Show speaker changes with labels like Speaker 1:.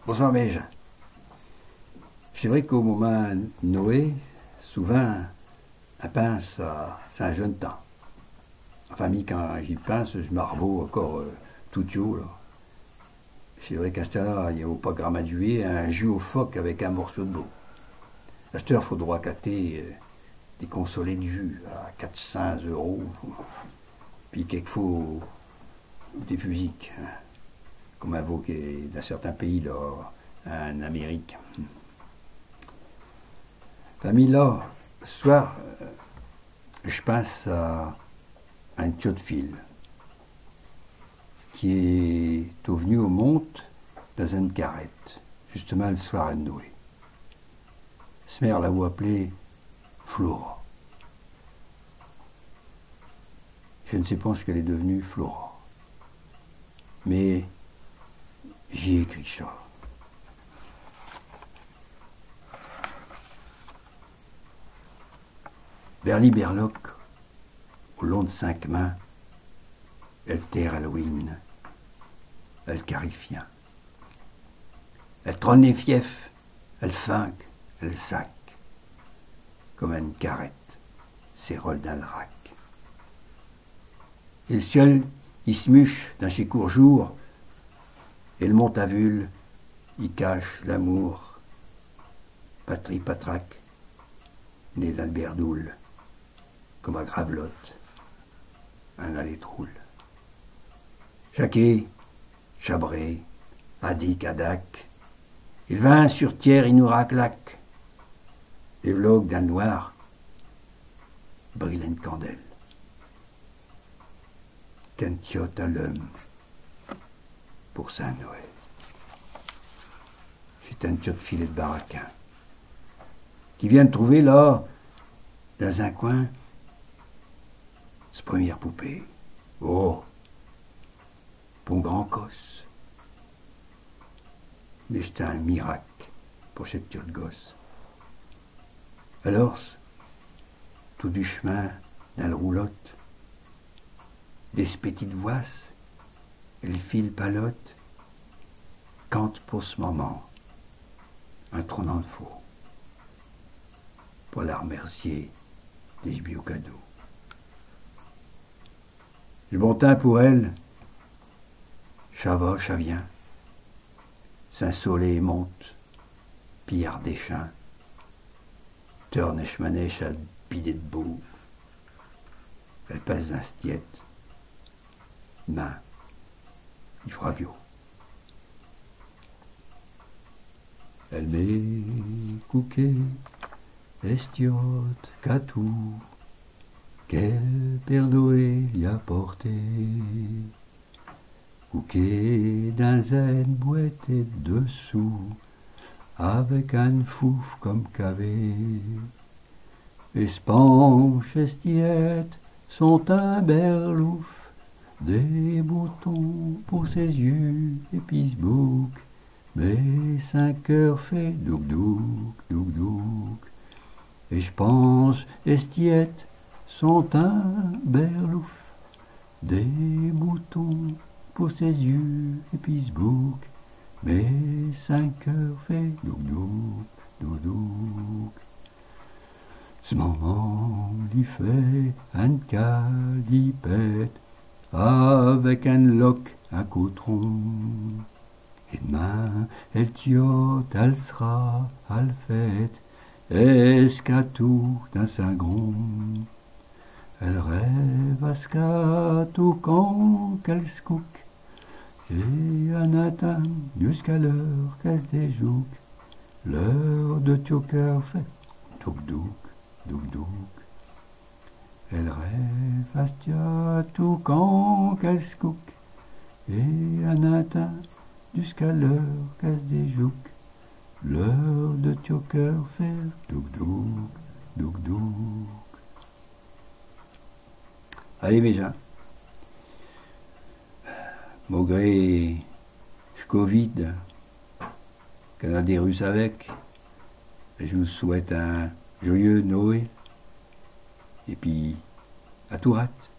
Speaker 1: Bonsoir, Mège. C'est vrai qu'au moment de Noé, souvent, un pince, c'est un jeune temps. En famille, quand j'y pense, je m'arvaux encore tout haut, là. C'est vrai qu'à ce temps-là, il n'y a pas gradué un jus au phoque avec un morceau de beau. À cette heure, il faut droit cater des consolés de jus à 400 €, puis quelquefois des fusiques, hein, comme invoqué dans certains pays, là, en Amérique. Famille, là, ce soir, je pense à un tuyau de fil qui est venu au monde dans une carrette, justement le soir de Noé. Ce mère l'a appelé Flora. Je ne sais pas ce qu'elle est devenue, Flora. Mais j'y ai écrit ça. Vers l'Iberloc, au long de 5 mains, elle terre Halloween, elle carifien. Elle trône les fiefs, elle finque, elle sac, comme une carrette, ses rôles dans le rack. Et le ciel, il se muche dans ses courts jours, et le Montavule, il cache l'amour. Patrie Patraque, né d'Alberdoul, comme à Gravelotte, un aller-troule. Jacquet, Chabré, Adik, Adak, il vint sur terre, il nous raclaque. Les vlogs dans le noir brillent une candelle. Qu'un tiot à l'homme pour Saint-Noël. C'est un tiot de filet de baraquin qui vient de trouver là, dans un coin, sa première poupée. Oh, bon grand cosse. Mais c'était un miracle pour cette tiot de gosse. Alors, tout du chemin dans le roulotte, des petites voisses, elle file palotte, cante pour ce moment, un trônant de faux, pour la remercier des bio cadeaux. Le bon temps pour elle, ça va, ça vient, Saint-Soleil monte, pillard des champs, Tornèche manèche à bidet de boue, elle passe d'un stiette, main, il fera bio. Elle met couquet, estiote, catou, quel Père Noël y a porté. Couquet d'un zen boîte et dessous, avec un fouf comme cavé. Espanche, estiette, sont un berlouf, des boutons pour ses yeux et pisbouc, mais 5 heures fait douk-douk, douk-douk. Et je pense, estiette, sont un berlouf, des boutons pour ses yeux et pisbouc, mais 5 heures fait douk-douk, douk-douk. Ce moment l'y fait un calipette, avec un loc, un coutron. Et demain, elle tiote, elle sera, elle fête, escatou d'un cingron. Elle rêve à scatou quand qu'elle scouque, et un atteint jusqu'à l'heure qu'elle se déjouque. L'heure de tioqueur fait douk-douk, douk-douk. Elle rêve à scatou quand qu'elle scouque, et un atteint jusqu'à l'heure qu'elle se déjouque. L'heure de tioqueur fait douk-douk, douk-douk. Allez, mes gens. Malgré ce Covid, qu'on a des Russes avec, je vous souhaite un joyeux Noël. Et puis, à tout rate.